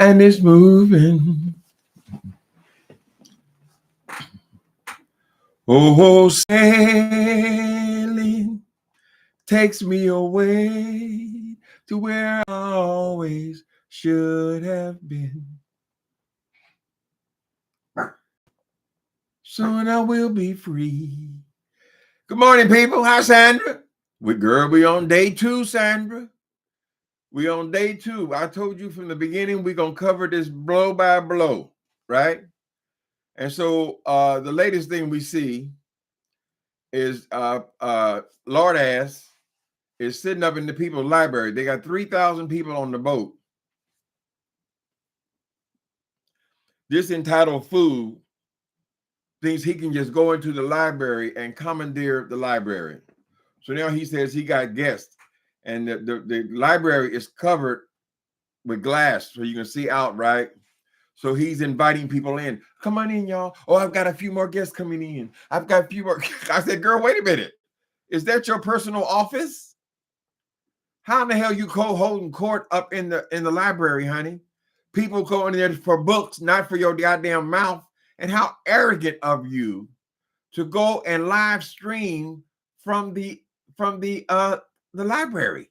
and it's moving. Oh, sailing takes me away to where I always should have been. Soon I will be free. Good morning, people. Hi, Sandra. We on day 2, Sandra. We on day 2. I told you from the beginning we're gonna cover this blow by blow, right? And so the latest thing we see is Lord Ass is sitting up in the people's library. They got 3,000 people on the boat. This entitled fool thinks he can just go into the library and commandeer the library. So now he says he got guests, and the library is covered with glass so you can see out, right? So he's inviting people in. Come on in, y'all. Oh, I've got a few more guests coming in. I've got a few more. I said, girl, wait a minute. Is that your personal office? How in the hell you holding court up in the library, honey? People going there for books, not for your goddamn mouth. And how arrogant of you to go and live stream from the library.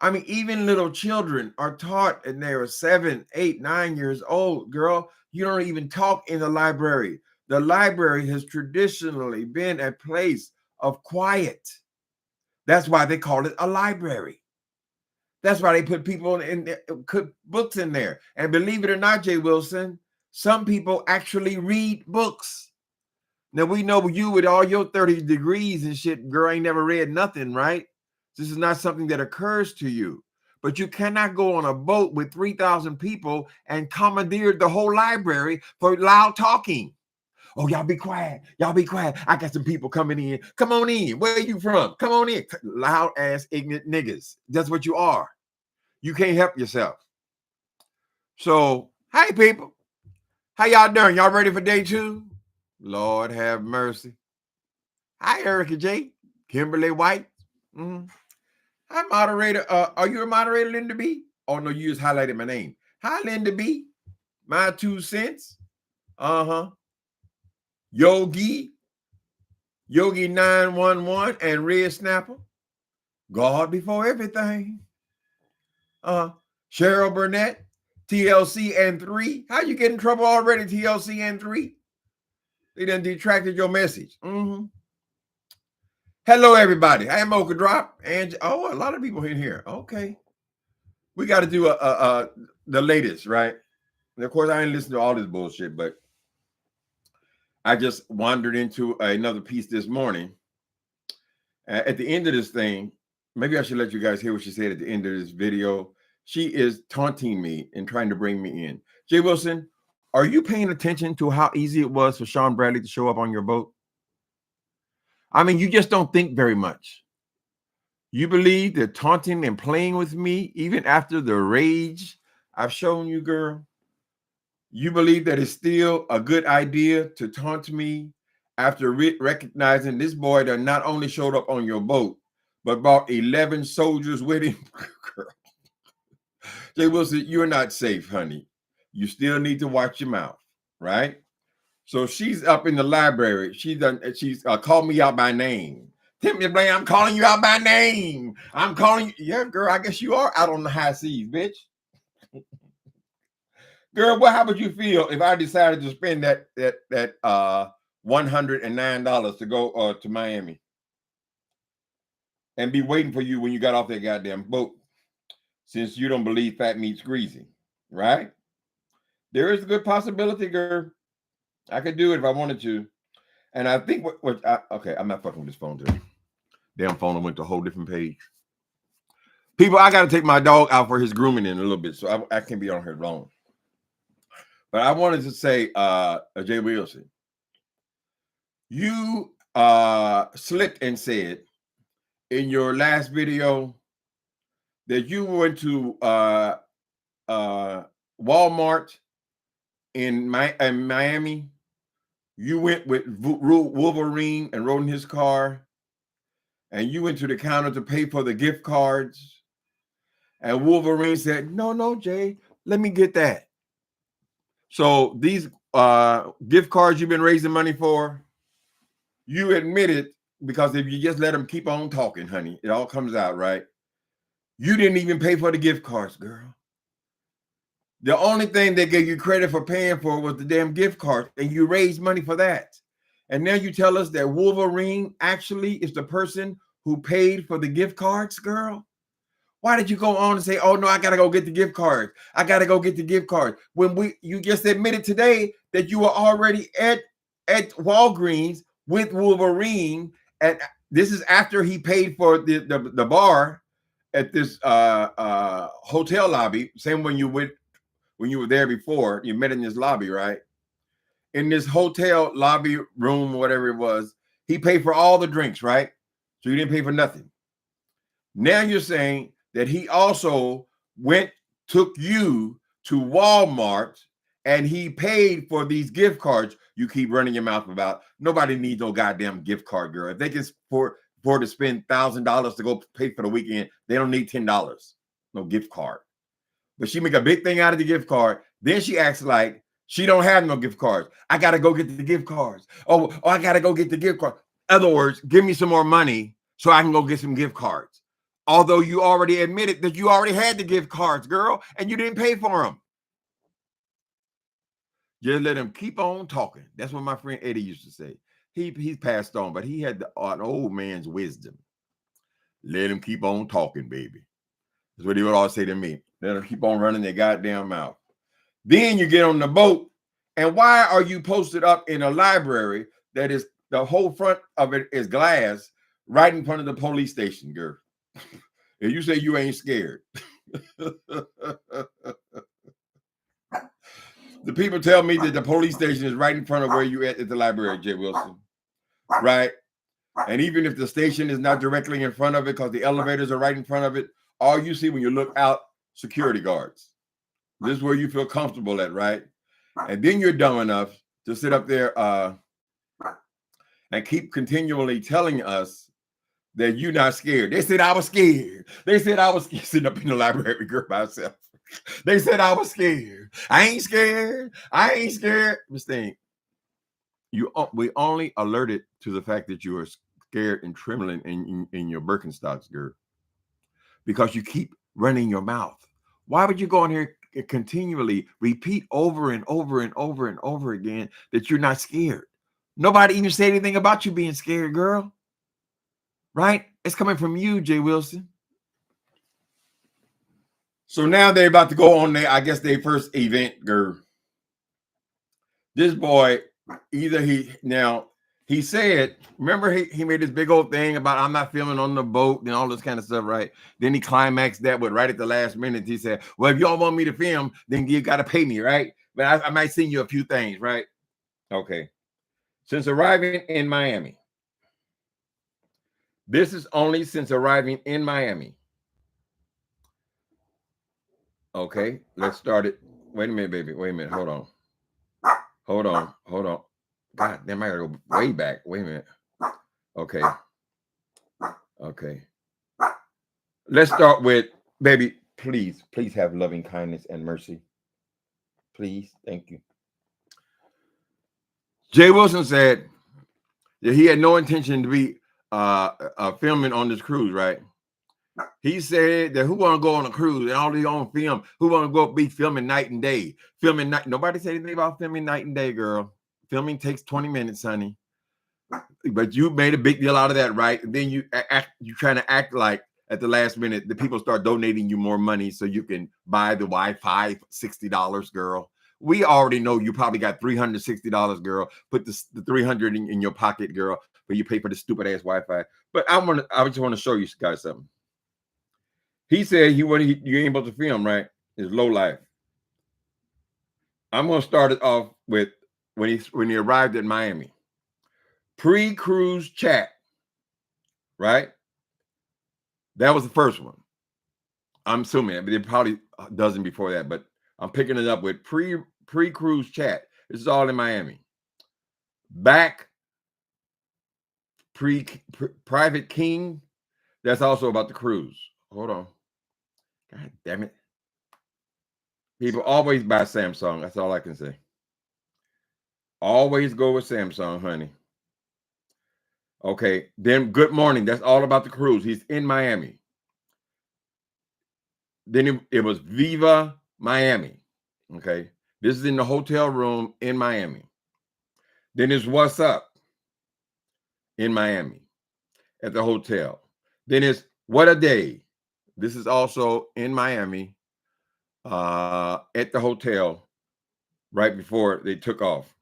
I mean, even little children are taught, and they are 7, 8, 9 years old. Girl, you don't even talk in the library. The library has traditionally been a place of quiet. That's why they call it a library. That's why they put people put books in there. And believe it or not, Jay Wilson, some people actually read books. Now, we know you with all your 30 degrees and shit, girl, ain't never read nothing, right? This is not something that occurs to you. But you cannot go on a boat with 3,000 people and commandeer the whole library for loud talking. Oh, y'all be quiet. Y'all be quiet. I got some people coming in. Come on in. Where are you from? Come on in. Loud ass ignorant niggas. That's what you are. You can't help yourself. So, hey, people. How y'all doing? Y'all ready for day 2? Lord have mercy. Hi, Erica J. Kimberly White. Hi, moderator. Are you a moderator, Linda B? Oh, no, you just highlighted my name. Hi, Linda B. My 2 cents. Yogi 911 and Red Snapper. God before everything. Cheryl Burnett, TLC and 3. How you get in trouble already, TLC and 3? They done detracted your message. Hello, everybody. I am Mocha Drop. And a lot of people in here. Okay. We got to do the latest, right? And of course, I ain't listening to all this bullshit, but I just wandered into another piece this morning. At the end of this thing, maybe I should let you guys hear what she said at the end of this video. She is taunting me and trying to bring me in. Jay Wilson, are you paying attention to how easy it was for Sean Bradley to show up on your boat? I mean, you just don't think very much. You believe that taunting and playing with me, even after the rage I've shown you, girl, you believe that it's still a good idea to taunt me after recognizing this boy that not only showed up on your boat, but brought 11 soldiers with him? Girl. Jay Wilson, you're not safe, honey. You still need to watch your mouth, right? So she's up in the library. She's called me out by name. Timothy Blaine, I'm calling you out by name. I'm calling you. Yeah, girl, I guess you are out on the high seas, bitch. Girl, how would you feel if I decided to spend that $109 to go to Miami and be waiting for you when you got off that goddamn boat, since you don't believe fat meat's greasy, right? There is a good possibility, girl. I could do it if I wanted to. And I think okay, I'm not fucking with this phone today. Damn phone went to a whole different page. People, I got to take my dog out for his grooming in a little bit, so I can't be on here long. But I wanted to say, Jay Wilson, you slipped and said in your last video that you went to Walmart in Miami. You went with Wolverine and rode in his car, and you went to the counter to pay for the gift cards. And Wolverine said, no, Jay, Let me get that. So these gift cards you've been raising money for, you admit it, because if you just let them keep on talking, honey, it all comes out, right? You didn't even pay for the gift cards, girl. The only thing they gave you credit for paying for was the damn gift card, and you raised money for that. And now you tell us that Wolverine actually is the person who paid for the gift cards, girl? Why did you go on and say, oh no, I gotta go get the gift cards? I gotta go get the gift cards. When you just admitted today that you were already at Walgreens with Wolverine, and this is after he paid for the bar at this hotel lobby. Same when you were there before, you met in this lobby, right? In this hotel lobby room, whatever it was, he paid for all the drinks, right? So you didn't pay for nothing. Now you're saying that he also took you to Walmart and he paid for these gift cards you keep running your mouth about. Nobody needs no goddamn gift card, girl. If they can afford to spend $1,000 to go pay for the weekend, they don't need $10. No gift card. But she make a big thing out of the gift card. Then she acts like she don't have no gift cards. I got to go get the gift cards. Oh, I got to go get the gift card. In other words, give me some more money so I can go get some gift cards. Although you already admitted that you already had the gift cards, girl, and you didn't pay for them. Just let him keep on talking. That's what my friend Eddie used to say. He's passed on, but he had an old man's wisdom. Let him keep on talking, baby. That's what he would always say to me. Let them keep on running their goddamn mouth. Then you get on the boat, and why are you posted up in a library that is the whole front of it is glass, right in front of the police station, girl? And you say you ain't scared. The people tell me that the police station is right in front of where you at the library, Jay Wilson. Right? And even if the station is not directly in front of it, because the elevators are right in front of it, all you see when you look out, security guards. This is where you feel comfortable at, right? And then you're dumb enough to sit up there and keep continually telling us that you're not scared. They said I was scared. They said I was sitting up in the library, girl, by myself. They said I was scared. I ain't scared. I ain't scared. Miss Thing, we only alerted to the fact that you are scared and trembling in your Birkenstocks, girl, because you keep running your mouth. Why would you go in here and continually repeat over and over and over and over again that you're not scared? Nobody even said anything about you being scared, girl. Right? It's coming from you, Jay Wilson. So now they're about to go on their first event, girl. This boy, he said, remember he made this big old thing about I'm not filming on the boat and all this kind of stuff, right? Then he climaxed that with right at the last minute. He said, well, if y'all want me to film, then you got to pay me, right? But I might send you a few things, right? Okay. Since arriving in Miami. This is only since arriving in Miami. Okay, let's start it. Wait a minute, baby. Wait a minute. Hold on. God damn, I gotta go way back. Wait a minute. Okay. Let's start with, baby, please have loving kindness and mercy. Please. Thank you. Jay Wilson said that he had no intention to be filming on this cruise, right? He said that who want to go on a cruise and all these on film, who want to go be filming night and day, filming night. Nobody said anything about filming night and day, girl. Filming takes 20 minutes, honey. But you made a big deal out of that, right? And then you trying to act like at the last minute, the people start donating you more money so you can buy the Wi-Fi, $60, girl. We already know you probably got $360, girl. Put the $300 in your pocket, girl, but you pay for the stupid ass Wi-Fi. But I just want to show you guys something. He said you ain't able to film, right? It's low life. I'm gonna start it off with when he arrived at Miami. Pre-cruise chat, right? That was the first one. I'm assuming, but it probably a dozen before that, but I'm picking it up with pre-cruise chat. This is all in Miami. Back private king. That's also about the cruise. Hold on. God damn it. People always buy Samsung. That's all I can say. Always go with Samsung, honey. Okay. Then Good Morning. That's all about the cruise. He's in Miami. Then it was Viva Miami. Okay. This is in the hotel room in Miami. Then it's What's Up in Miami at the hotel. Then it's What a Day. This is also in Miami at the hotel right before they took off.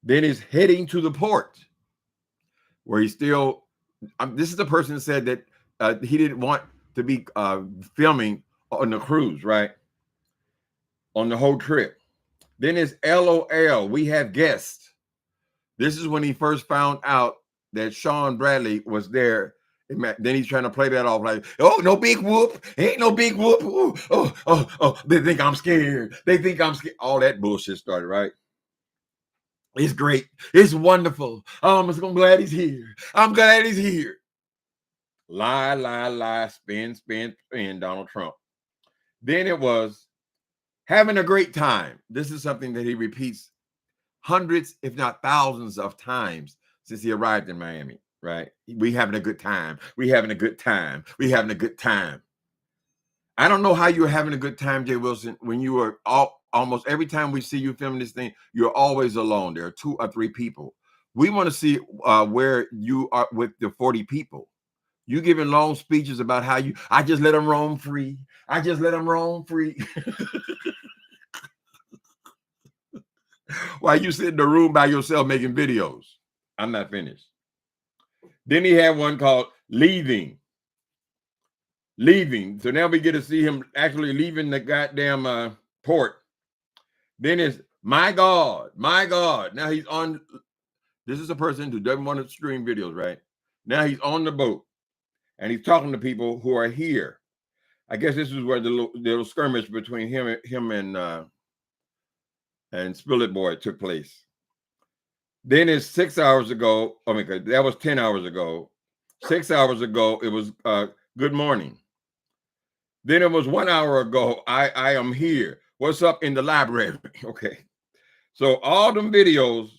Then it's Heading to the Port, where he's still. This is the person that said that he didn't want to be filming on the cruise, right? On the whole trip. Then it's LOL. We have guests. This is when he first found out that Sean Bradley was there. Then he's trying to play that off like, oh, no big whoop. Ain't no big whoop. Ooh, oh. They think I'm scared. They think I'm scared. All that bullshit started, right? It's great. It's wonderful. I'm so glad he's here. I'm glad he's here. Lie, spin, Donald Trump. Then it was having a great time. This is something that he repeats hundreds, if not thousands of times since he arrived in Miami, right? We having a good time. We having a good time. We having a good time. I don't know how you're having a good time, Jay Wilson, when you are almost every time we see you filming this thing, you're always alone. There are 2 or 3 people. We want to see where you are with the 40 people. You giving long speeches about how I just let them roam free. I just let them roam free. While you sit in the room by yourself making videos. I'm not finished. Then he had one called Leaving. So now we get to see him actually leaving the goddamn port. Then it's My God. Now he's on. This is a person who doesn't want to stream videos, right? Now he's on the boat and he's talking to people who are here. I guess this is where the little skirmish between him and Spill It Boy took place. Then it's 6 hours ago. Oh my God, that was 10 hours ago. 6 hours ago, it was Good Morning. Then it was 1 hour ago. I am here. What's up in the library? Okay. So all them videos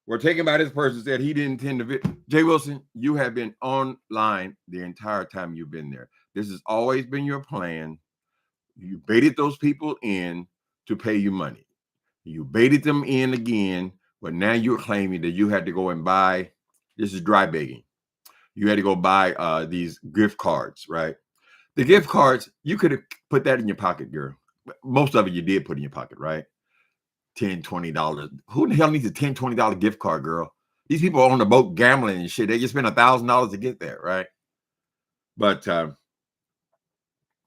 were taken by this person said he didn't intend to. Jay Wilson, you have been online the entire time you've been there. This has always been your plan. You baited those people in to pay you money. You baited them in again, but now you're claiming that you had to go and buy. This is dry begging. You had to go buy these gift cards, right? The gift cards, you could have put that in your pocket, girl. Most of it you did put in your pocket, right? $10, $20. Who the hell needs a $10, $20 gift card, girl? These people are on the boat gambling and shit. They just spent $1,000 to get there, right? But let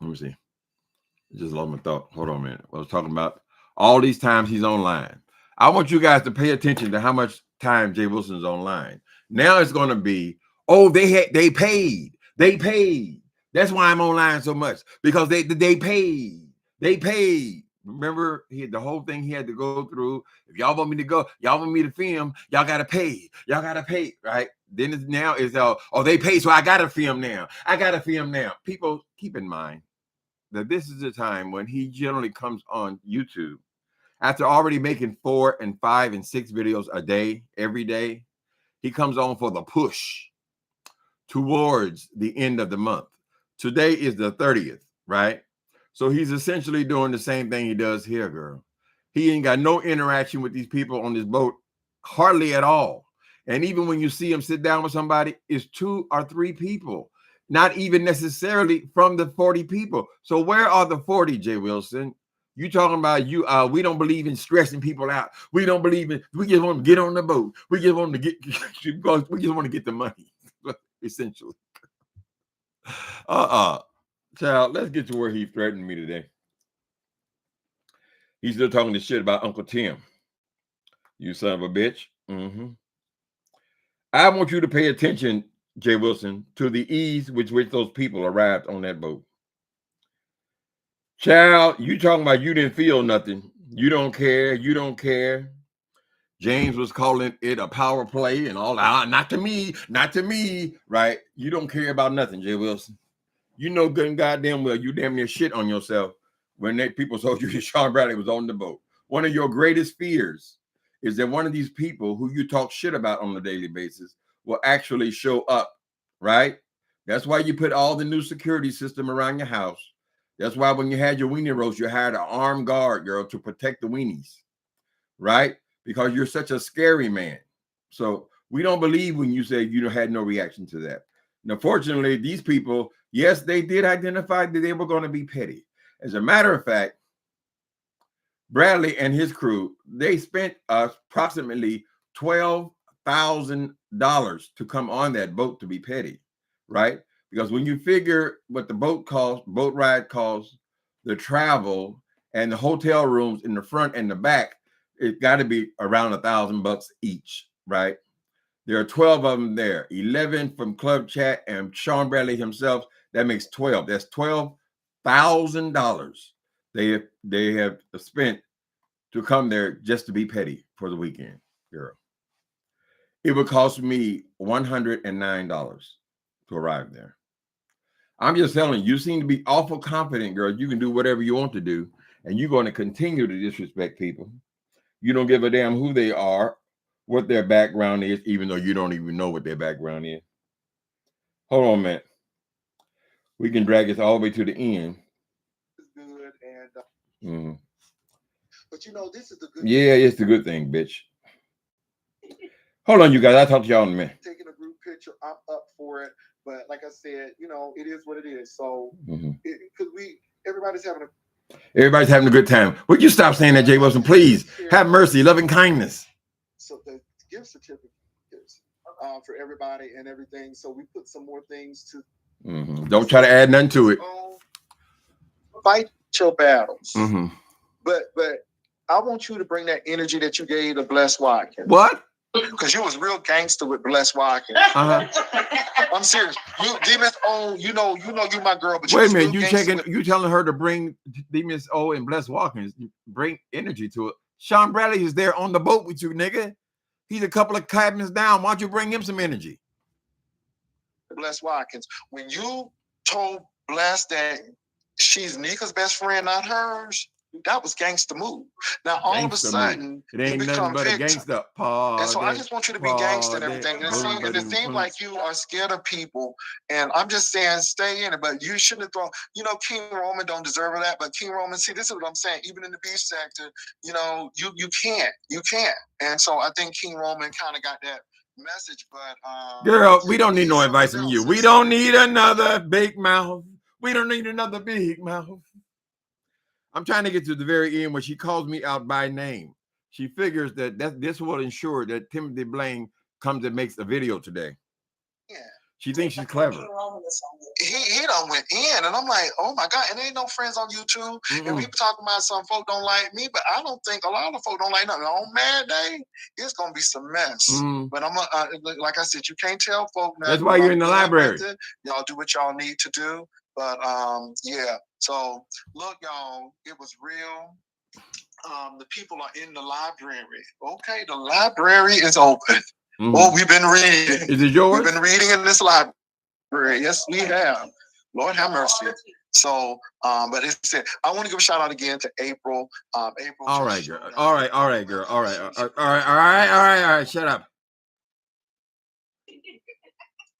me see. I just lost my thought. Hold on a minute. I was talking about all these times he's online. I want you guys to pay attention to how much time Jay Wilson is online. Now it's going to be, oh, they paid. They paid. That's why I'm online so much, because they paid. They paid. Remember, the whole thing he had to go through. If y'all want me to go, y'all want me to film, y'all got to pay. Y'all got to pay, right? Then now it's, oh, they paid, so I got to film now. I got to film now. People, keep in mind that this is the time when he generally comes on YouTube after already making 4 and 5 and 6 videos a day, every day. He comes on for the push towards the end of the month. Today is the 30th, right? So he's essentially doing the same thing he does here, girl. He ain't got no interaction with these people on this boat, hardly at all. And even when you see him sit down with somebody, it's 2 or 3 people, not even necessarily from the 40 people. So where are the 40, Jay Wilson? You talking about we don't believe in stressing people out. We don't believe in, we just want to get on the boat. We just want to get, because we just want to get the money, essentially. Child, let's get to where he threatened me today. He's still talking this shit about Uncle Tim. You son of a bitch. I want you to pay attention, Jay Wilson, to the ease with which those people arrived on that boat. Child, you talking about you didn't feel nothing. You don't care. You don't care. James was calling it a power play and all that. Not to me. Not to me. Right? You don't care about nothing, Jay Wilson. You know good and goddamn well you damn near shit on yourself when people told you Sean Bradley was on the boat. One of your greatest fears is that one of these people who you talk shit about on a daily basis will actually show up, right? That's why you put all the new security system around your house. That's why when you had your weenie roast, you hired an armed guard, girl, to protect the weenies, right? Because you're such a scary man. So we don't believe when you say you had no reaction to that. Now, fortunately, these people, yes, they did identify that they were going to be petty. As a matter of fact, Bradley and his crew, they spent approximately $12,000 to come on that boat to be petty, right? Because when you figure what the boat ride costs, the travel, and the hotel rooms in the front and the back, it got to be around $1,000 each, right? There are 12 of them there, 11 from Club Chat and Sean Bradley himself. That makes 12. That's $12,000 they have spent to come there just to be petty for the weekend, girl. It would cost me $109 to arrive there. I'm just telling you, you seem to be awful confident, girl. You can do whatever you want to do, and you're going to continue to disrespect people. You don't give a damn who they are, what their background is, even though you don't even know what their background is. Hold on a minute. We can drag this all the way to the end. Good and but you know, this is the good thing. It's the good thing, bitch. Hold on, you guys. I'll talk to y'all in a minute. Taking a group picture, I'm up for it. But like I said, you know, it is what it is. So, because everybody's having a good time. Would you stop saying that, Jay Wilson? Please have mercy, loving kindness. So the gift certificates for everybody and everything. So we put some more things to. Don't try to add nothing to it. Fight your battles. But I want you to bring that energy that you gave to Bless Watkins. What? Because you was real gangster with Bless Watkins. I'm serious. You Demis O, you know you my girl, but wait a minute, you telling her to bring Demis O and Bless Watkins, bring energy to it. Sean Bradley is there on the boat with you, nigga. He's a couple of cabins down. Why don't you bring him some energy? Bless Watkins. When you told Bless that she's Nika's best friend, not hers, that was gangster move. Now all of a sudden, it ain't nothing but a gangster. And so I just want you to be gangster and everything. And it seems like you are scared of people. And I'm just saying, stay in it. But you shouldn't have thrown. You know, King Roman don't deserve that. But King Roman, see, this is what I'm saying. Even in the beef sector, you know, you can't. And so I think King Roman kind of got that message. But girl, we don't need no advice from you. We don't need another big mouth. We don't need another big mouth. I'm trying to get to the very end where she calls me out by name. She figures that this will ensure that Timothy Blaine comes and makes a video today. Yeah. She thinks she's clever. He done went in, and I'm like, oh my God, and there ain't no friends on YouTube. And people talking about some folk don't like me, but I don't think a lot of folk don't like nothing. On Mad Day, it's gonna be some mess. But I'm like I said, you can't tell folk nothing. That's why you're in the library. Y'all do what y'all need to do. But yeah. So look, y'all, it was real. The people are in the library. Okay, the library is open. Oh, we've been reading. Is it yours? We've been reading in this library. Yes, we have. Lord have mercy. So, but it said, I want to give a shout out again to April. April. All right, girl. All right, girl. All right. Shut up.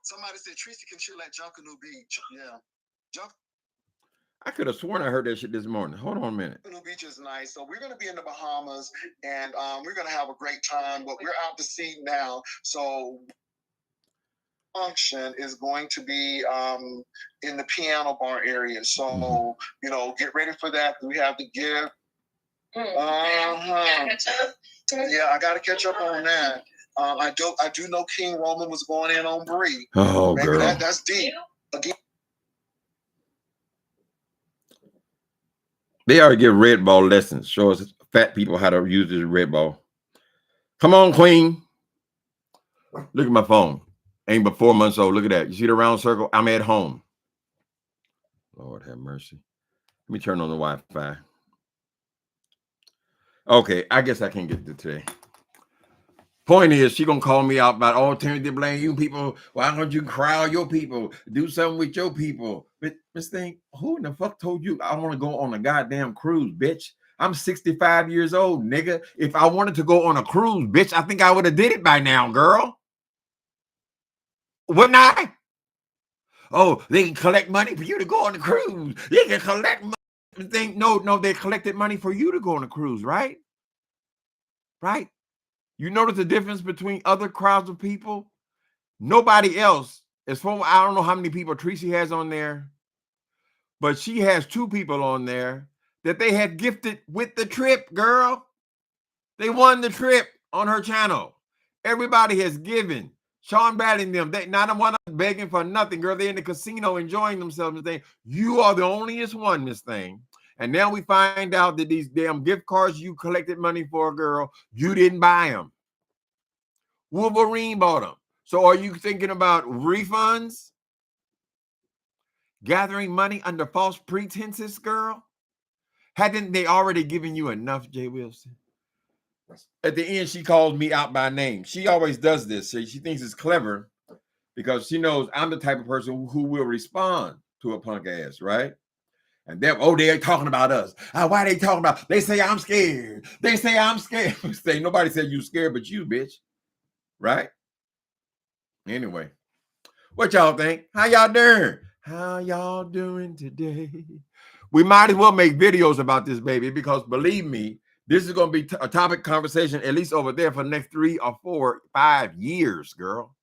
Somebody said Tracy can chill at Junkanoo Beach. Yeah. I could have sworn I heard that shit this morning. Hold on a minute. Junkanoo Beach is nice. So we're going to be in the Bahamas, and we're going to have a great time. But we're out to sea now. So function is going to be in the piano bar area. So, you know, get ready for that. We have the gift. Yeah, I got to catch up on that. I do know King Roman was going in on Bree. Oh, maybe girl. That's deep. Again. They ought to give red ball lessons. Show us fat people how to use this red ball. Come on, Queen. Look at my phone. Ain't but 4 months old. Look at that. You see the round circle? I'm at home. Lord have mercy. Let me turn on the Wi-Fi. Okay, I guess I can't get to today. Point is, she gonna call me out about all turn to blame you people. Why don't you crowd your people? Do something with your people. But this thing, who in the fuck told you I want to go on a goddamn cruise, bitch? I'm 65 years old, nigga. If I wanted to go on a cruise, bitch, I think I would have did it by now, girl. Wouldn't I? Oh, they can collect money for you to go on the cruise. They can collect money. No, they collected money for you to go on a cruise, right? Right? You notice the difference between other crowds of people? Nobody else, as far I don't know how many people Tracy has on there, but she has 2 people on there that they had gifted with the trip, girl. They won the trip on her channel. Everybody has given. Sean Bradley and them, they not one begging for nothing, girl. They're in the casino enjoying themselves and saying, you are the onlyest one, Miss Thing. And now we find out that these damn gift cards you collected money for, girl, you didn't buy them. Wolverine bought them. So are you thinking about refunds? Gathering money under false pretenses, girl? Hadn't they already given you enough, Jay Wilson? At the end, she calls me out by name. She always does this. She thinks it's clever because she knows I'm the type of person who will respond to a punk ass, right? And they're talking about us. Why are they talking about? They say I'm scared. They say I'm scared. Say nobody said you scared, but you, bitch. Right? Anyway, what y'all think? How y'all doing? How y'all doing today? We might as well make videos about this, baby, because believe me, this is going to be a topic conversation, at least over there for the next 3 or 4, 5 years, girl.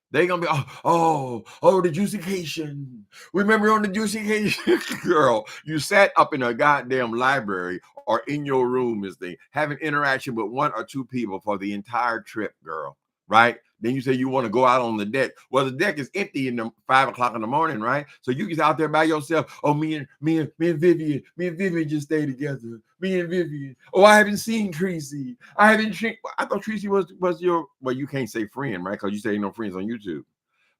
They're going to be, the juicication. Remember on the juicication? Girl, you sat up in a goddamn library or in your room, Miss Thing, having interaction with 1 or 2 people for the entire trip, girl, right? Then you say you want to go out on the deck. Well, the deck is empty in the 5 o'clock in the morning, right? So you get out there by yourself. Oh, me and Vivian just stay together. Me and Vivian. Oh, I haven't seen Tracy. I thought Tracy was your, well, you can't say friend, right? Because you say no friends on YouTube.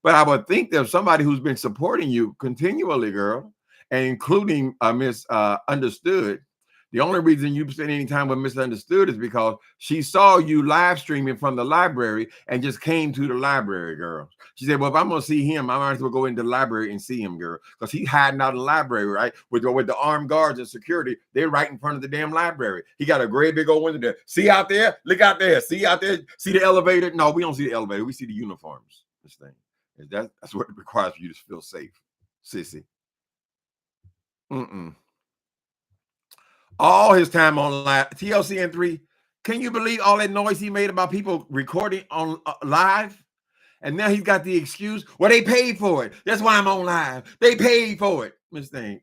But I would think there's somebody who's been supporting you continually, girl, and including Miss Understood. The only reason you spend any time with Misunderstood is because she saw you live streaming from the library and just came to the library, girl. She said, well, if I'm going to see him, I might as well go into the library and see him, girl. Because he's hiding out in the library, right? With the armed guards and security. They're right in front of the damn library. He got a great big old window there. See out there? Look out there. See out there? See the elevator? No, we don't see the elevator. We see the uniforms. This thing. That's what it requires for you to feel safe, sissy. All his time on live. TLCN3, can you believe all that noise he made about people recording on live? And now he's got the excuse, well, they paid for it. That's why I'm on live. They paid for it. Miss Thing,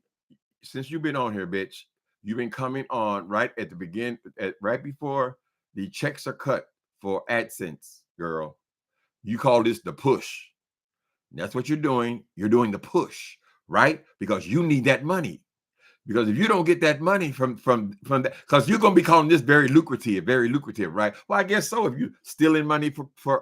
since you've been on here, bitch, you've been coming on right at the beginning, right before the checks are cut for AdSense, girl. You call this the push. That's what you're doing. You're doing the push, right? Because you need that money. Because if you don't get that money from that, because you're gonna be calling this very lucrative, right? Well, I guess so. If you're stealing money for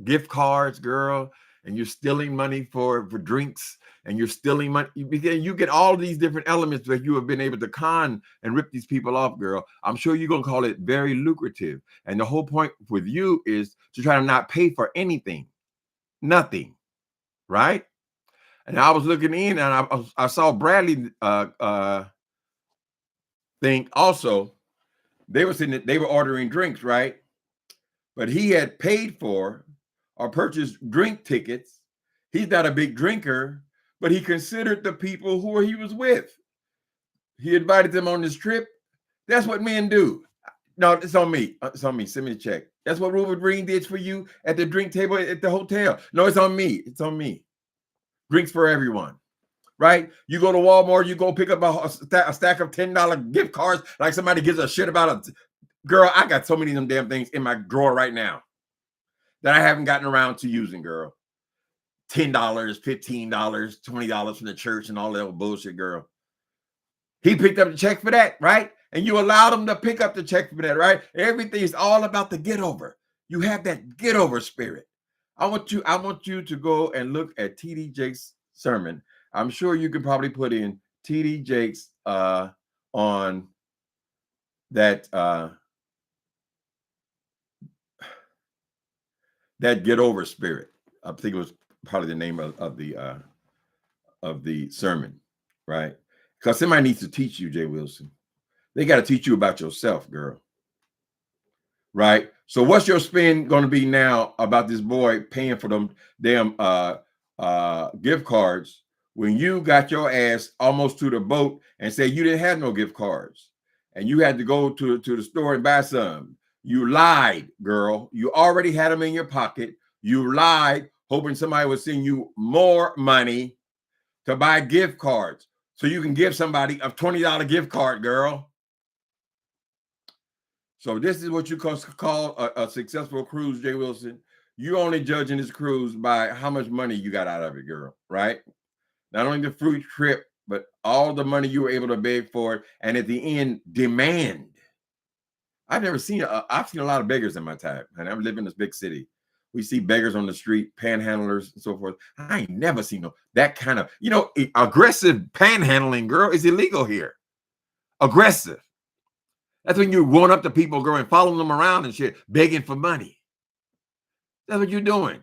gift cards, girl, and you're stealing money for drinks, and you're stealing money, you get all these different elements that you have been able to con and rip these people off, girl. I'm sure you're gonna call it very lucrative. And the whole point with you is to try to not pay for anything, nothing, right? And I was looking in, and I saw Bradley think also. They were ordering drinks, right? But he had paid for or purchased drink tickets. He's not a big drinker, but he considered the people who he was with. He invited them on this trip. That's what men do. No, it's on me. It's on me. Send me the check. That's what Rupert Green did for you at the drink table at the hotel. No, it's on me. It's on me. Drinks for everyone. Right? You go to Walmart, you go pick up a stack of $10 gift cards like somebody gives a shit about a girl. I got so many of them damn things in my drawer right now that I haven't gotten around to using, girl. $10, $15, $20 from the church and all that bullshit, girl. He picked up the check for that, right? And you allowed him to pick up the check for that, right? Everything is all about the get over. You have that get over spirit. I want you to go and look at TD Jake's sermon. I'm sure you can probably put in TD Jakes on that That get over spirit. I think it was probably the name of the sermon, right? Because somebody needs to teach you, Jay Wilson. They got to teach you about yourself, girl. Right? So what's your spin going to be now about this boy paying for them damn gift cards when you got your ass almost to the boat and said you didn't have no gift cards and you had to go to the store and buy some? You lied, girl. You already had them in your pocket. You lied, hoping somebody would send you more money to buy gift cards so you can give somebody a $20 gift card, girl. So this is what you call a successful cruise, Jay Wilson. You're only judging this cruise by how much money you got out of it, girl, right? Not only the free trip, but all the money you were able to beg for it, and at the end, demand. I've seen a lot of beggars in my time, and I live in this big city. We see beggars on the street, panhandlers, and so forth. I ain't never seen that kind of, aggressive panhandling, girl, is illegal here. Aggressive. That's when you're going up to people, girl, and following them around and shit, begging for money. That's what you're doing.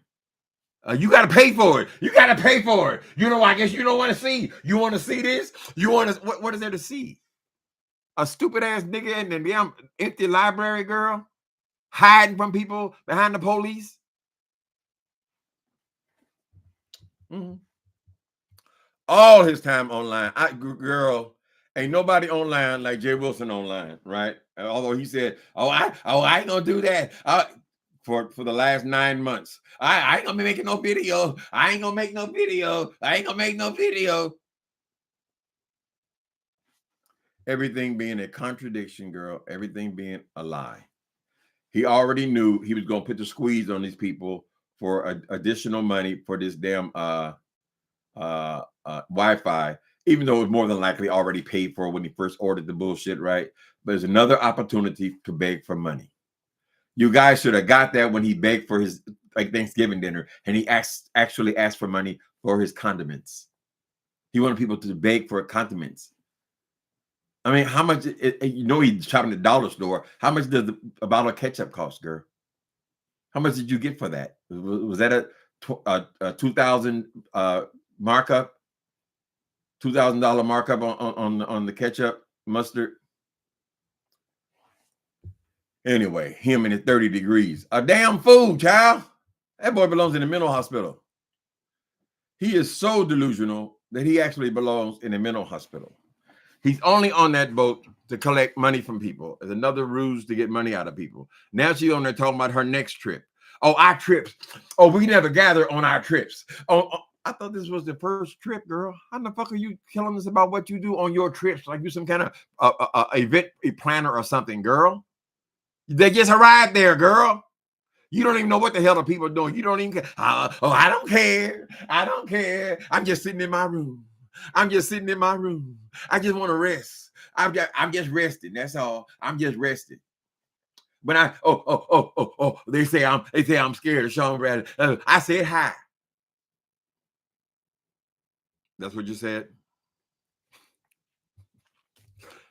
You got to pay for it. You got to pay for it. I guess you don't want to see. You want to see this? You want to, what is there to see? A stupid ass nigga in the damn empty library, girl, hiding from people behind the police. Mm-hmm. All his time online. Girl, ain't nobody online like Jay Wilson online, right? Although he said, I ain't gonna do that. For the last 9 months. I ain't gonna be making no video. I ain't gonna make no video. I ain't gonna make no video. Everything being a contradiction, girl. Everything being a lie. He already knew he was gonna put the squeeze on these people for additional money for this damn Wi-Fi, even though it was more than likely already paid for when he first ordered the bullshit, right? But there's another opportunity to beg for money. You guys should have got that when he begged for his Thanksgiving dinner, and he actually asked for money for his condiments. He wanted people to beg for condiments. I mean, how much? He's shopping at the dollar store. How much does a bottle of ketchup cost, girl? How much did you get for that? Was that a 2,000 markup? $2,000 markup on the ketchup, mustard? Anyway, him and his 30 degrees. A damn fool, child. That boy belongs in the mental hospital. He is so delusional that he actually belongs in a mental hospital. He's only on that boat to collect money from people. There's another ruse to get money out of people. Now she's on there talking about her next trip. Oh, our trips. Oh, we never gather on our trips. Oh, I thought this was the first trip, girl. How the fuck are you telling us about what you do on your trips? Like you some kind of event planner or something, girl. They just arrived there, girl. You don't even know what the hell the people are doing. You don't even care. I don't care. I don't care. I'm just sitting in my room. I'm just sitting in my room. I just want to rest. I'm just resting. That's all. I'm just resting. When they say I'm scared of Sean Bradley. I said hi. That's what you said?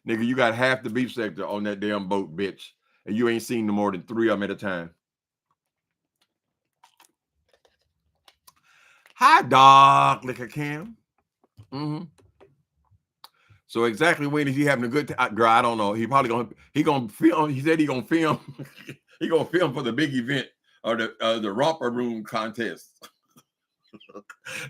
Nigga, you got half the beef sector on that damn boat, bitch. And you ain't seen no more than 3 of them at a time. Hi, dog, Liquor Cam. Mm-hmm. So exactly when is he having a good time? Girl, I don't know. He probably gonna film. He said he gonna film. He gonna film for the big event or the romper room contest.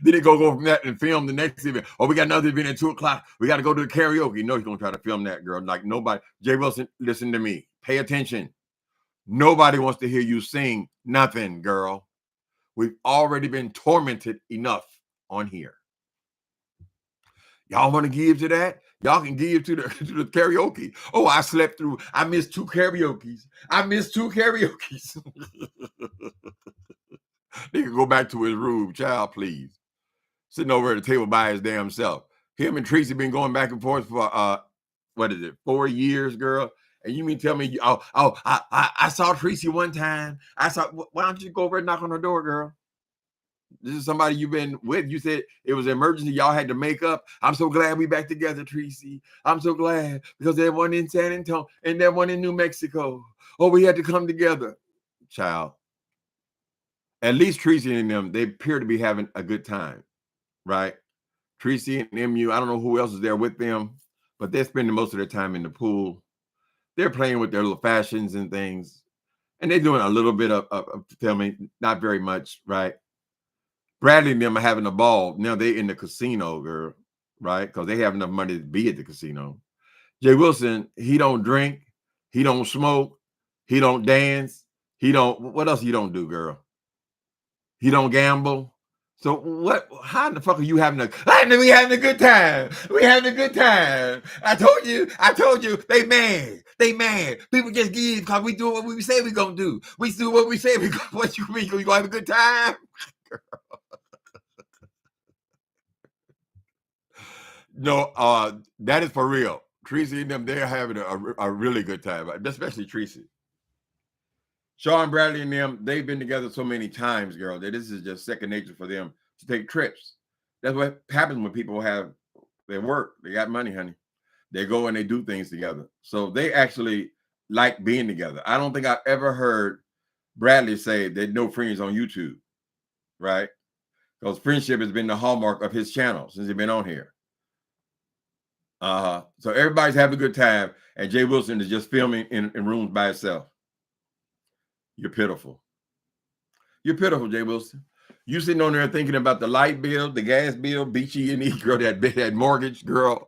Then he go from that and film the next event. Oh, we got another event at 2:00. We got to go to the karaoke. No, he's gonna try to film that, girl. Like nobody. Jay Wilson, listen to me. Pay attention. Nobody wants to hear you sing nothing, girl. We've already been tormented enough on here. Y'all want to give to that? Y'all can give to the karaoke. Oh, I slept through. I missed 2 karaokes. He can go back to his room, child, please. Sitting over at the table by his damn self. Him and Tracy been going back and forth for 4 years, girl. And you mean tell me, I saw Tracy one time. Why don't you go over and knock on her door, girl? This is somebody you've been with. You said it was an emergency. Y'all had to make up. I'm so glad we back together, Tracy. I'm so glad because there one in San Antonio and there one in New Mexico. Oh, we had to come together. Child. at least Tracy and them, they appear to be having a good time, right? Tracy and MU, I don't know who else is there with them, but they're spending most of their time in the pool. They're playing with their little fashions and things, and they're doing a little bit of filming, not very much, right? Bradley and them are having a ball. Now they in the casino, girl, right? Because they have enough money to be at the casino. Jay Wilson, he don't drink, he don't smoke, he don't dance, he don't, what else he don't do, girl? He don't gamble. So what, how in the fuck are you having we having a good time. We having a good time. I told you, they mad. They mad. People just give because we do what we say we gonna do. We do what we say we gonna, what you mean? You gonna have a good time? No, that is for real. Tracy and them, they're having a really good time, especially Tracy. Sean Bradley and them, they've been together so many times, girl, that this is just second nature for them to take trips. That's what happens when people have their work. They got money, honey. They go and they do things together. So they actually like being together. I don't think I've ever heard Bradley say that no friends on YouTube, right? Because friendship has been the hallmark of his channel since he's been on here. So everybody's having a good time, and Jay Wilson is just filming in rooms by himself. You're pitiful. You're pitiful, Jay Wilson. You sitting on there thinking about the light bill, the gas bill, BG&E, girl, that mortgage, girl.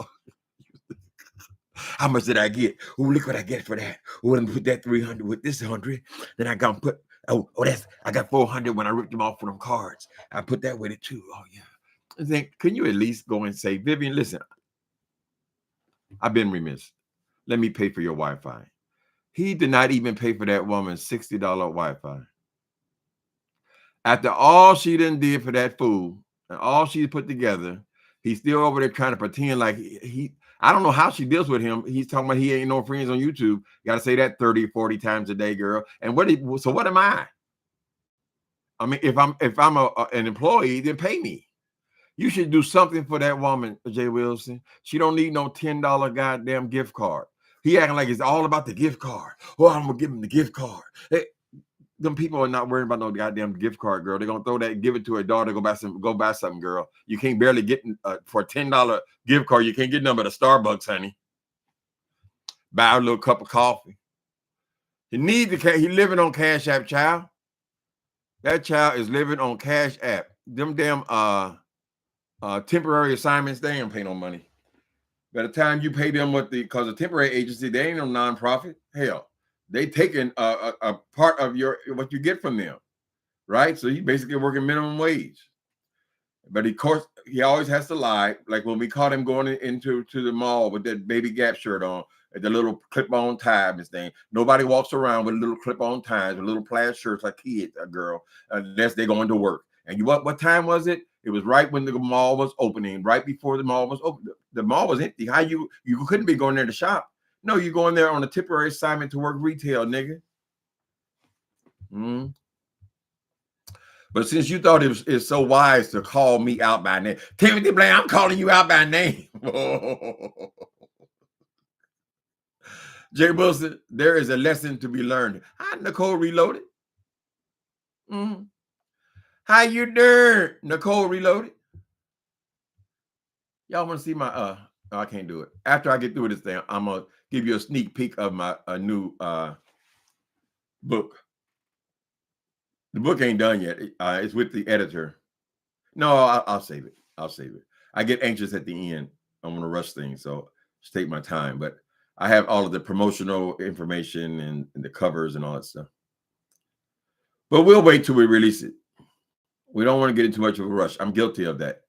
How much did I get? Oh, look what I get for that. Oh, let me put that 300 with this 100. Then I got put, I got 400 when I ripped them off for them cards. I put that with it too. Oh, yeah. I think, can you at least go and say, Vivian, listen, I've been remiss. Let me pay for your Wi-Fi. He did not even pay for that woman's $60 Wi-Fi. After all she done did for that fool and all she put together, he's still over there trying to pretend like I don't know how she deals with him. He's talking about he ain't no friends on YouTube. You got to say that 30, 40 times a day, girl. And so what am I? I mean, if I'm an employee, then pay me. You should do something for that woman, Jay Wilson. She don't need no $10 goddamn gift card. He acting like it's all about the gift card. Oh, I'm gonna give him the gift card. Hey, them people are not worrying about no goddamn gift card, girl. They're gonna throw that, give it to her daughter, go buy something, girl. You can't barely get for a $10 gift card. You can't get nothing but a Starbucks, honey. Buy a little cup of coffee. He living on Cash App, child. That child is living on Cash App. Them damn temporary assignments, they ain't pay no money. By the time you pay them because the temporary agency, they ain't no nonprofit. Hell, they taking a part of what you get from them, right? So you basically working minimum wage. But of course, he always has to lie. Like when we caught him going into the mall with that baby Gap shirt on, the little clip-on tie and thing. Nobody walks around with little clip-on ties, with little plaid shirts like kids, a girl, unless they're going to work. And what time was it? It was right when the mall was opening, right before the mall was open. The mall was empty. How you couldn't be going there to shop? No, you're going there on a temporary assignment to work retail, nigga. But since you thought it's so wise to call me out by name, Timothy Blaine, I'm calling you out by name. Jay Wilson, there is a lesson to be learned. Hi, Nicole Reloaded. How you doing, Nicole Reloaded? Y'all want to see my I can't do it. After I get through this thing, I'm gonna give you a sneak peek of my new book. The book ain't done yet. It's with the editor. No, I'll save it. I'll save it. I get anxious at the end. I'm gonna rush things, so just take my time. But I have all of the promotional information and the covers and all that stuff. But we'll wait till we release it. We don't want to get into much of a rush. I'm guilty of that.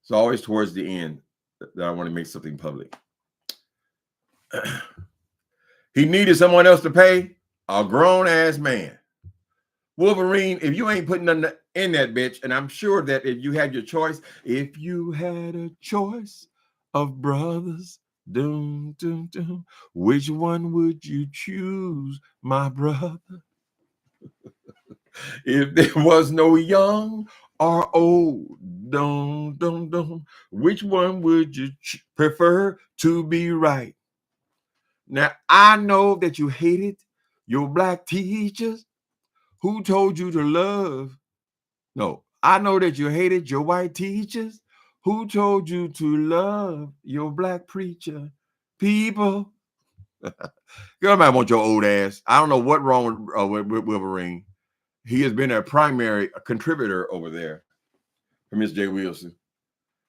It's always towards the end that I want to make something public. He needed someone else to pay. A grown-ass man. Wolverine, if you ain't putting nothing in that bitch, and I'm sure that if you had your choice, if you had a choice of brothers, doom, doom, doom, which one would you choose, my brother? If there was no young or old, dum, dum, dum, which one would you prefer to be right? Now, I know that you hated your black teachers who told you to love No, I know that you hated your white teachers. Who told you to love your black preacher? People. Girl, man, want your old ass. I don't know what wrong with Wolverine. He has been a primary contributor over there for Miss J. Wilson.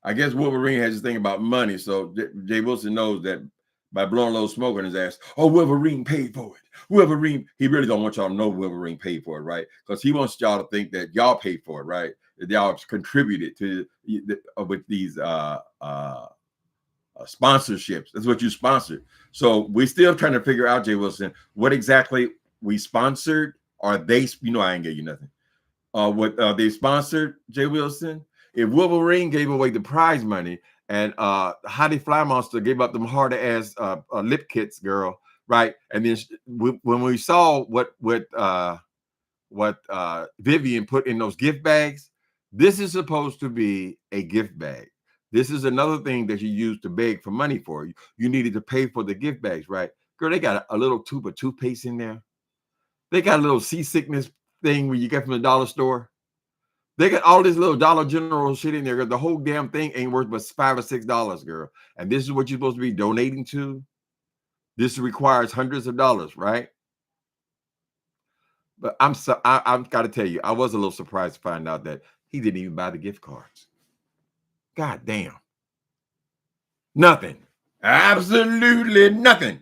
I guess Wolverine has this thing about money, so Jay Wilson knows that by blowing a little smoke on his ass, oh, Wolverine paid for it. Wolverine, he really don't want y'all to know Wolverine paid for it, right? Because he wants y'all to think that y'all paid for it, right? That y'all contributed to with these sponsorships. That's what you sponsored. So we're still trying to figure out, Jay Wilson, what exactly we sponsored. Or they, I ain't give you nothing. What they sponsored, Jay Wilson. If Wolverine gave away the prize money and Hottie Fly Monster gave up them hard ass lip kits, girl, right? And then when we saw what Vivian put in those gift bags, this is supposed to be a gift bag. This is another thing that you use to beg for money for. You needed to pay for the gift bags, right? Girl, they got a little tube of toothpaste in there. They got a little seasickness thing where you get from the dollar store. They got all this little Dollar General shit in there. The whole damn thing ain't worth but $5 or $6, girl. And this is what you're supposed to be donating to. This requires hundreds of dollars, right? But I've got to tell you, I was a little surprised to find out that he didn't even buy the gift cards. God damn. Nothing. Absolutely nothing.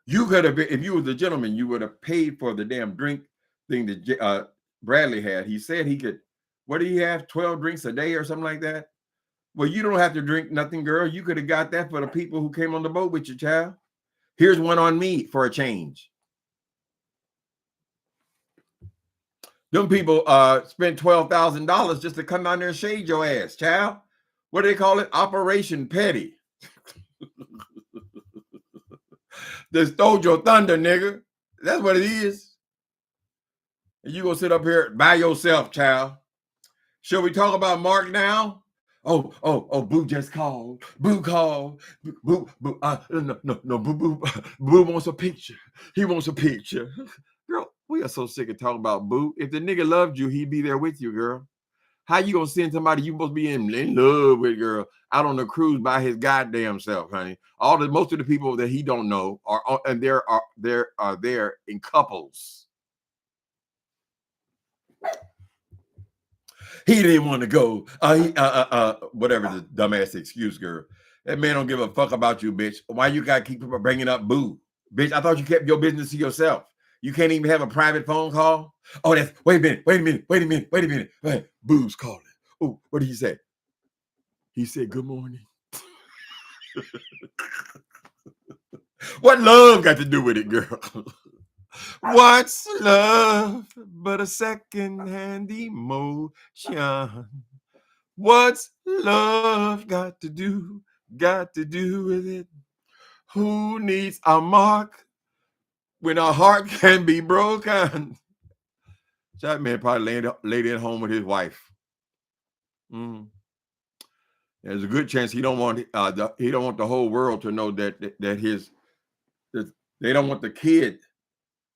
You could have been, if you was a gentleman, you would have paid for the damn drink thing that Bradley had. He said he could, what did he have? 12 drinks a day or something like that? Well, you don't have to drink nothing, girl. You could have got that for the people who came on the boat with you, child. Here's one on me for a change. Them people spent $12,000 just to come down there and shade your ass, child. What do they call it? Operation Petty. They stole your thunder, nigga. That's what it is. And you gonna sit up here by yourself, child. Shall we talk about Mark now? Oh, Boo just called. Boo called. Boo, no, Boo wants a picture. He wants a picture. Girl, we are so sick of talking about Boo. If the nigga loved you, he'd be there with you, girl. How you gonna send somebody you supposed to be in love with, girl, out on the cruise by his goddamn self, honey? Most of the people that he don't know are there in couples. He didn't want to go. Whatever the dumbass excuse, girl. That man don't give a fuck about you, bitch. Why you gotta keep bringing up Boo, bitch? I thought you kept your business to yourself. You can't even have a private phone call. Oh, wait a minute. Wait, Boo's calling. Oh, what did he say? He said, "Good morning." What love got to do with it, girl? What's love but a second-hand emotion? What's love got to do with it? Who needs a mark when a heart can be broken? That man probably laid at home with his wife. There's a good chance he don't want the whole world to know that they don't want the kid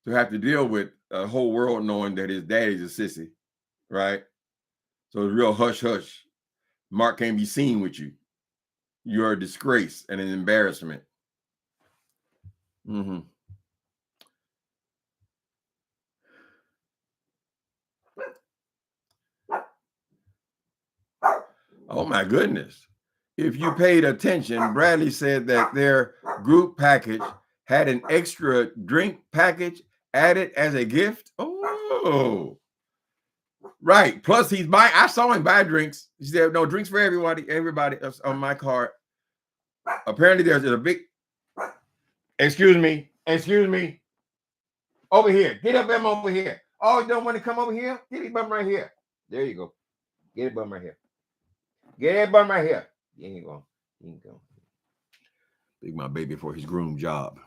to have to deal with the whole world knowing that his daddy's a sissy, right? So it's real hush hush. Mark can't be seen with you. You're a disgrace and an embarrassment. Oh my goodness. If you paid attention, Bradley said that their group package had an extra drink package added as a gift. Oh, right. Plus I saw him buy drinks. He said, no, drinks for everybody on my card. Apparently there's a big, excuse me. Over here. Get up him over here. Oh, you don't want to come over here? Get his bum right here. There you go. Get his bum right here. Get that bum right here. There you go. Big my baby for his groom job.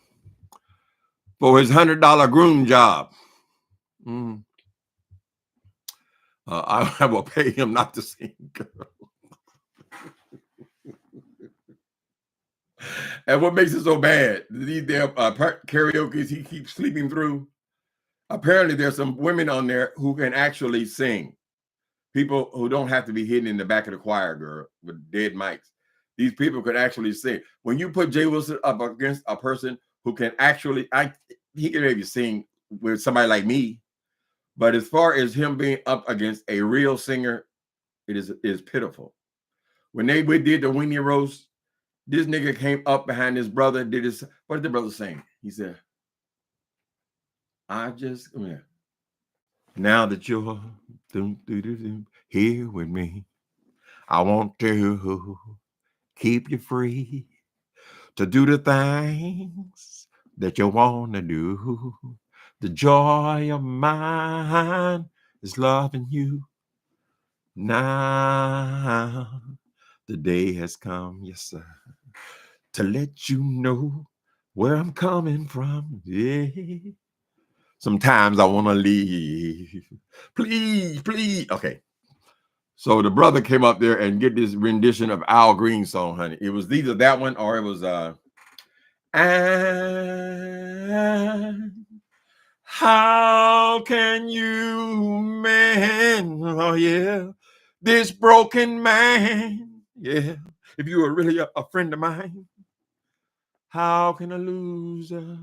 For his $100 groom job. I will pay him not to sing, girl. And what makes it so bad? These damn karaoke's he keeps sleeping through. Apparently, there's some women on there who can actually sing. People who don't have to be hidden in the back of the choir, girl, with dead mics. These people could actually sing. When you put Jay Wilson up against a person who can actually, he can maybe sing with somebody like me, but as far as him being up against a real singer, it is pitiful. When we did the Weenie roast, this nigga came up behind his brother and did his. What did the brother sing? He said, "I just now that you're here with me, I want to keep you free to do the things that you want to do. The joy of mine is loving you now. The day has come, yes, sir, to let you know where I'm coming from. Yeah. Sometimes I want to leave. Please, please. Okay. So the brother came up there and get this rendition of Al Green song, honey. It was either that one or it was and how can you mend, oh yeah, this broken man? Yeah. If you were really a friend of mine, how can a loser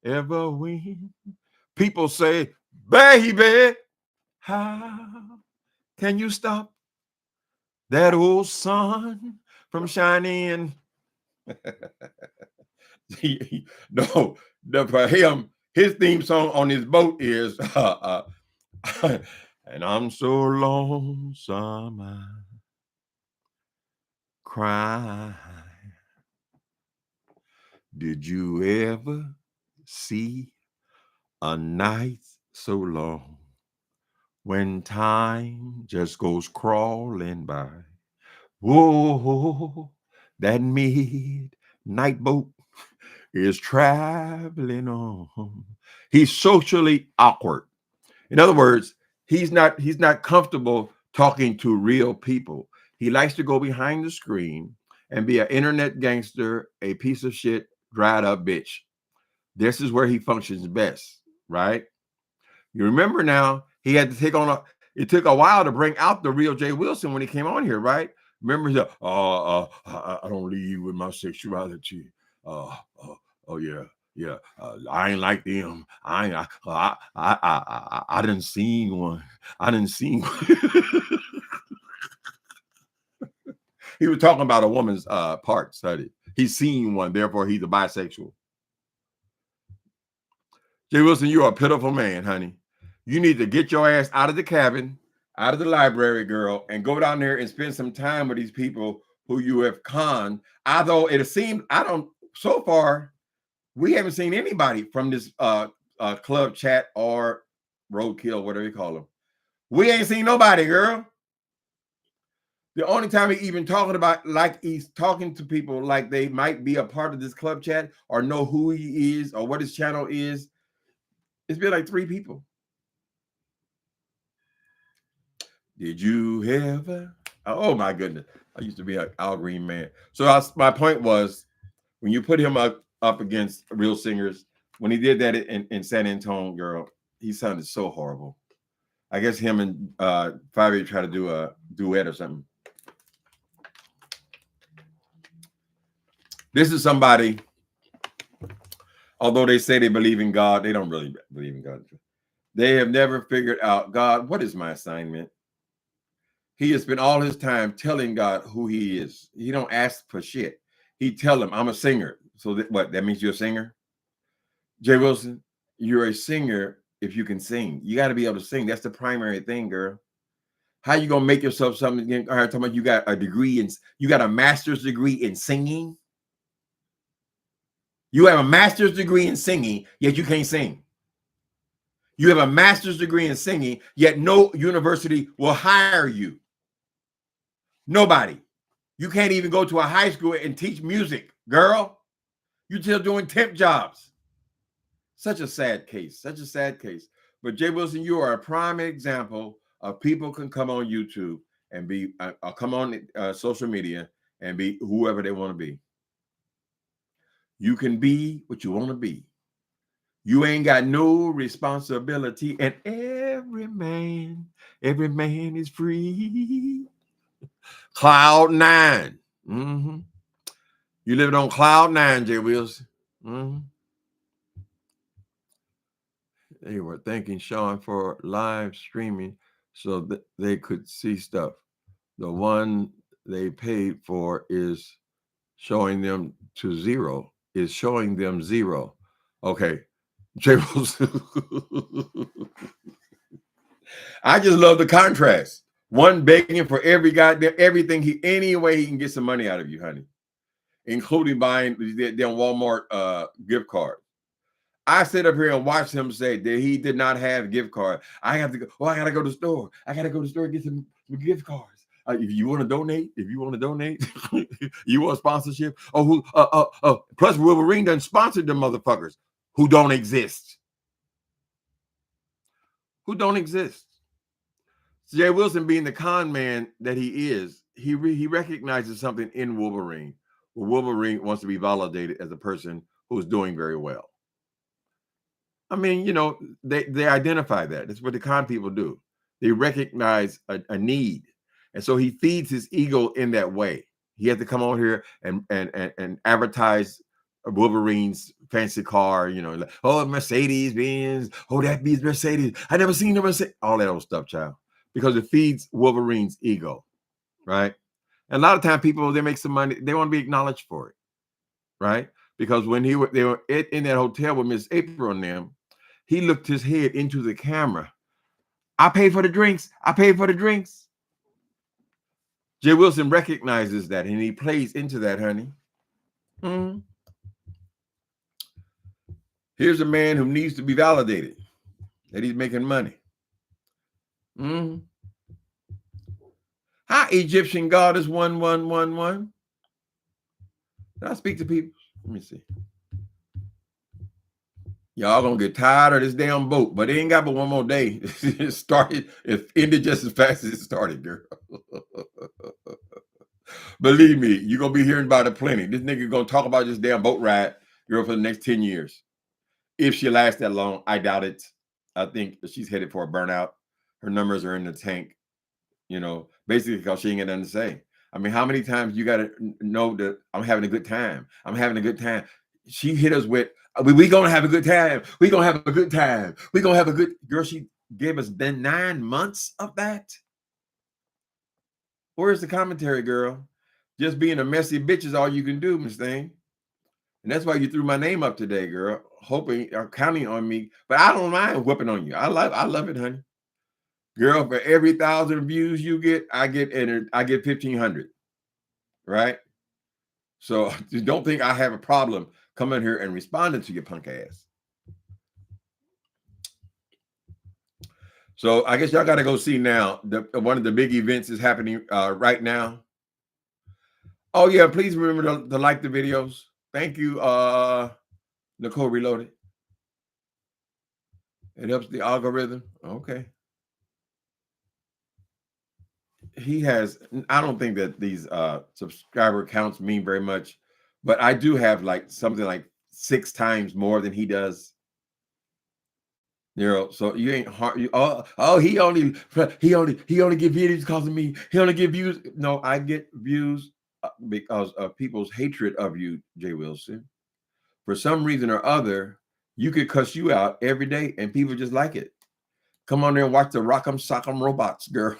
ever win? People say, baby, how can you stop that old sun from shining? No, for him, his theme song on his boat is and I'm so lonesome I cry. Did you ever see a night so long when time just goes crawling by? Whoa, that midnight boat is traveling on. He's socially awkward. In other words, he's not comfortable talking to real people. He likes to go behind the screen and be an internet gangster, a piece of shit, dried up bitch. This is where he functions best, right? You remember now, he had to take on it took a while to bring out the real Jay Wilson when he came on here, right? Remember, he said, I don't lead with my sexuality. Uh, uh, oh, yeah. Yeah, I ain't like them. I didn't seen one. I didn't seen one. He was talking about a woman's parts, honey. He's seen one, therefore he's a bisexual. Jay Wilson, you're a pitiful man, honey. You need to get your ass out of the cabin, out of the library, girl, and go down there and spend some time with these people who you have conned. Although it seemed, so far, we haven't seen anybody from this club chat or roadkill, whatever you call them. We ain't seen nobody, girl. The only time he even talking about, like, he's talking to people like they might be a part of this club chat or know who he is or what his channel is, it's been like 3 people. Did you ever? Oh my goodness. I used to be an Al Green man. So my point was, when you put him up against real singers, when he did that in San Antonio, girl, he sounded so horrible. I guess him and Fabio tried to do a duet or something. This is somebody, although they say they believe in God, they don't really believe in God. They have never figured out, God, what is my assignment? He has spent all his time telling God who he is. He don't ask for shit. He tell him, I'm a singer. So what? That means you're a singer? Jay Wilson, you're a singer if you can sing. You got to be able to sing. That's the primary thing, girl. How you gonna make yourself something again? All right, talking about you got a degree in, you got a master's degree in singing. You have a master's degree in singing, yet you can't sing. You have a master's degree in singing, yet no university will hire you. Nobody. You can't even go to a high school and teach music, girl. You're still doing temp jobs. Such a sad case, such a sad case. But Jay Wilson, you are a prime example of people can come on YouTube and be, come on social media and be whoever they want to be. You can be what you want to be. You ain't got no responsibility, and every man Every man is free. Cloud 9. Mm-hmm. You living on cloud 9, Jay Wilson. Mm-hmm. They were thanking Sean for live streaming so that they could see stuff. The one they paid for is showing them to zero. Is showing them zero. Okay. Jay Wilson. I just love the contrast. One begging for every goddamn everything any way he can get some money out of you, honey, including buying the Walmart gift card. I sit up here and watch him say that he did not have gift card. I have to go. Oh, I gotta go to the store. I gotta go to the store and get some gift cards. If you want to donate, you want sponsorship. Plus Wolverine done sponsored them motherfuckers who don't exist. Who don't exist. Jay Wilson, being the con man that he is, he recognizes something in Wolverine. Where Wolverine wants to be validated as a person who's doing very well. I mean, they identify that. That's what the con people do. They recognize a need, and so he feeds his ego in that way. He has to come on here and advertise Wolverine's fancy car. Like, oh, Mercedes Benz. Oh, that beats Mercedes. I never seen a Mercedes. All that old stuff, child, because it feeds Wolverine's ego, right? And a lot of times, people, they make some money. They want to be acknowledged for it, right? Because when they were in that hotel with Miss April and them, he looked his head into the camera. I paid for the drinks. I paid for the drinks. Jay Wilson recognizes that, and he plays into that, honey. Mm-hmm. Here's a man who needs to be validated that he's making money. Mm-hmm. Hi, Egyptian goddess 1111. Did I speak to people? Let me see. Y'all gonna get tired of this damn boat, but it ain't got but one more day. It started, it ended just as fast as it started, girl. Believe me, you're gonna be hearing about it plenty. This nigga gonna talk about this damn boat ride, girl, for the next 10 years. If she lasts that long, I doubt it. I think she's headed for a burnout. Her numbers are in the tank, basically because she ain't got nothing to say. I mean, how many times you gotta know that I'm having a good time? I'm having a good time. She hit us with, we gonna have a good time. We gonna have a good time. We gonna have a good, girl, she gave us then 9 months of that. Where's the commentary, girl? Just being a messy bitch is all you can do, Miss Thing. And that's why you threw my name up today, girl, hoping or counting on me. But I don't mind whipping on you. I love it, honey. Girl, for every 1,000 views you get, I get 1,500. Right? So don't think I have a problem coming here and responding to your punk ass. So I guess y'all got to go see now. One of the big events is happening right now. Oh yeah, please remember to like the videos. Thank you, Nicole Reloaded. It helps the algorithm. Okay. I don't think that these subscriber counts mean very much, but I do have like something like 6 times more than he does. So you ain't hard. He only get views because of me. He only get views. No, I get views because of people's hatred of you, Jay Wilson. For some reason or other, you could cuss you out every day, and people just like it. Come on there and watch the Rock'em Sock'em Robots, girl.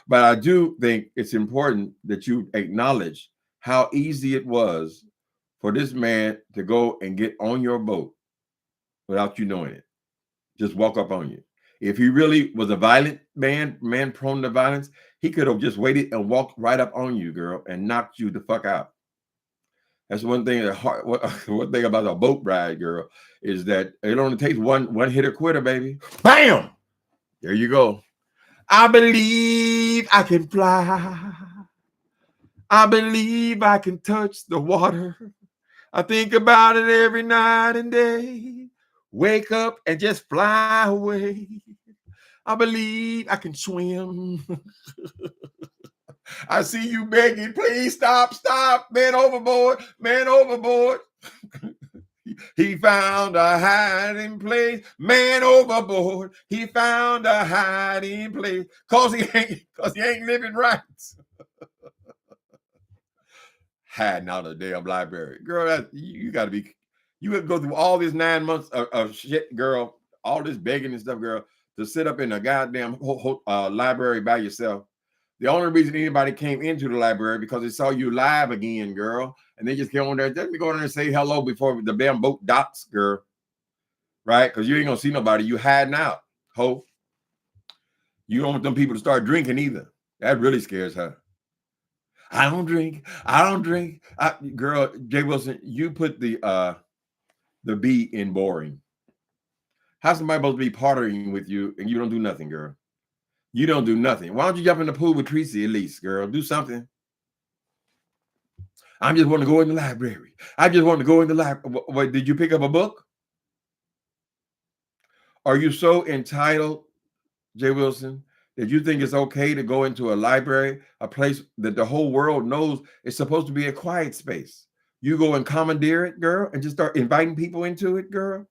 But I do think it's important that you acknowledge how easy it was for this man to go and get on your boat without you knowing it. Just walk up on you. If he really was a violent man prone to violence, he could have just waited and walked right up on you, girl, and knocked you the fuck out. That's one thing one thing about a boat ride, girl, is that it only takes one hit or quitter, baby. Bam! There you go. I believe I can fly. I believe I can touch the water. I think about it every night and day. Wake up and just fly away. I believe I can swim. I see you begging, please stop, man overboard. He found a hiding place. Man overboard. He found a hiding place. Cause he ain't living right. Hiding out of the damn library. Girl, you gotta be, you would go through all these 9 months of shit, girl, all this begging and stuff, girl, to sit up in a goddamn library by yourself. The only reason anybody came into the library because they saw you live again, girl, and they just came on there. Let me go in there and say hello before the damn boat docks, girl. Right? Because you ain't gonna see nobody. You hiding out, ho. You don't want them people to start drinking either. That really scares her. I don't drink. I don't drink. Girl, Jay Wilson, you put the B in boring. How's somebody supposed to be partnering with you and you don't do nothing, girl? You don't do nothing. Why don't you jump in the pool with Tracy at least, girl? Do something. I just want to go in the library. I just want to go in the library. What, did you pick up a book? Are you so entitled, Jay Wilson, that you think it's okay to go into a library, a place that the whole world knows is supposed to be a quiet space? You go and commandeer it, girl, and just start inviting people into it, girl?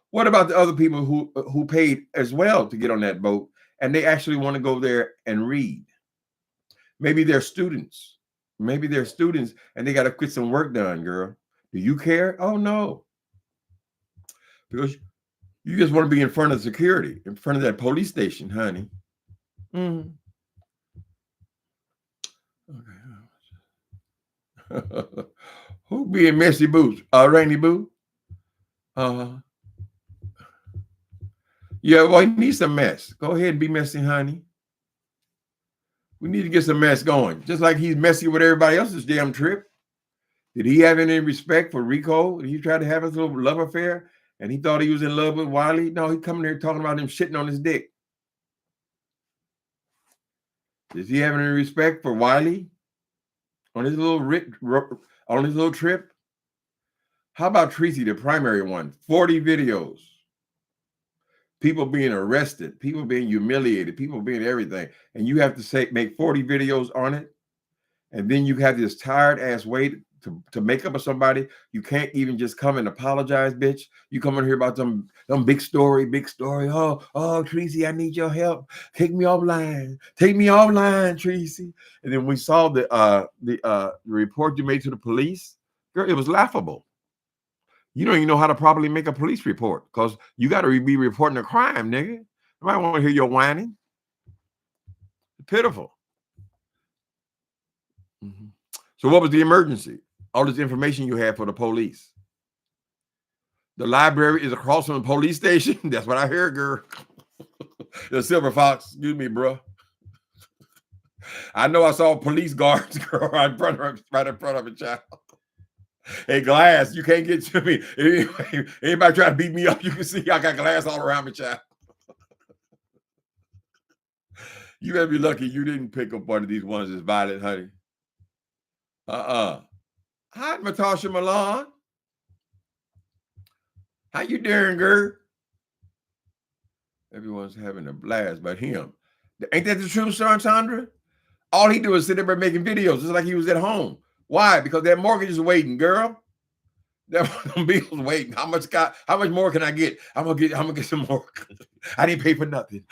What about the other people who paid as well to get on that boat and they actually want to go there and read? Maybe they're students. Maybe they're students and they got to get some work done, girl. Do you care? Oh, no. Because you just want to be in front of security, in front of that police station, honey. Mm. Okay. Who being messy boots? Rainy Boo? Yeah, well, he needs some mess. Go ahead and be messy, honey. We need to get some mess going. Just like he's messy with everybody else's damn trip. Did he have any respect for Rico? He tried to have his little love affair and he thought he was in love with Wiley. No, he coming there talking about him shitting on his dick. Does he have any respect for Wiley on his little trip? How about Tracy, the primary one? 40 videos. People being arrested, people being humiliated, people being everything. And you have to make 40 videos on it. And then you have this tired ass way to make up with somebody. You can't even just come and apologize, bitch. You come in here about some big story. Oh, Tracy, I need your help. Take me offline. Take me offline, Tracy. And then we saw the report you made to the police. Girl, it was laughable. You don't even know how to properly make a police report because you got to be reporting a crime, nigga. Nobody want to hear your whining. Pitiful. Mm-hmm. So what was the emergency? All this information you had for the police. The library is across from the police station. That's what I heard, girl. The Silver Fox. Excuse me, bro. I know I saw police guards, girl, right in front of a child. Hey, glass, you can't get to me. Anybody try to beat me up, you can see I got glass all around me, child. You better be lucky you didn't pick up one of these ones that's violent, honey. Hi, Natasha Milan. How you doing, girl? Everyone's having a blast but him. Ain't that the truth, Sandra? All he do is sit there making videos just like he was at home. Why? Because that mortgage is waiting, girl. That bills waiting. How much more can I get? I'm gonna get some more. I didn't pay for nothing.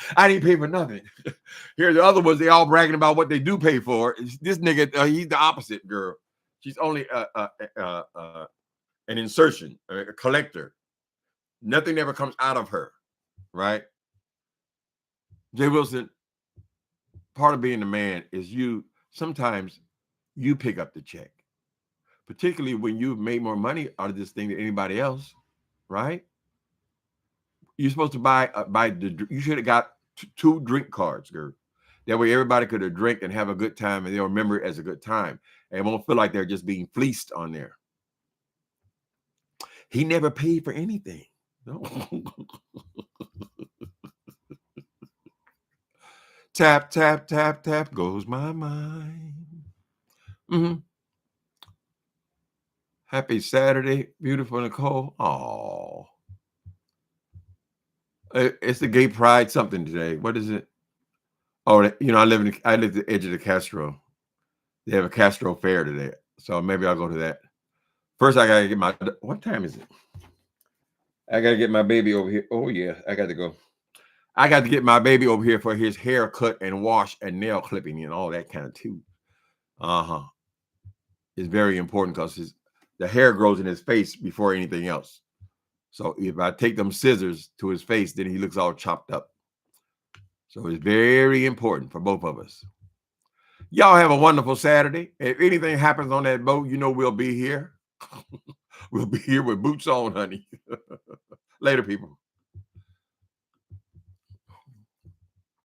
Here the other ones, they all bragging about what they do pay for. This nigga, he's the opposite, girl. She's only an insertion, a collector. Nothing ever comes out of her, right? Jay Wilson, part of being a man is sometimes you pick up the check. Particularly when you've made more money out of this thing than anybody else, right? You're supposed to buy you should have got 2 drink cards, girl. That way everybody could have drink and have a good time and they'll remember it as a good time. And won't feel like they're just being fleeced on there. He never paid for anything. No. Tap, tap, tap, tap goes my mind. Mm-hmm. Happy Saturday, beautiful Nicole. Oh, it's the gay pride something today. What is it? Oh, I live at the edge of the Castro. They have a Castro fair today, so maybe I'll go to that. First, I gotta get what time is it? I gotta get my baby over here. Oh yeah, I got to go. I got to get my baby over here for his haircut and wash and nail clipping and all that kind of too. Uh-huh. It's very important because the hair grows in his face before anything else. So if I take them scissors to his face, then he looks all chopped up. So it's very important for both of us. Y'all have a wonderful Saturday. If anything happens on that boat, you know we'll be here. We'll be here with boots on, honey. Later, people.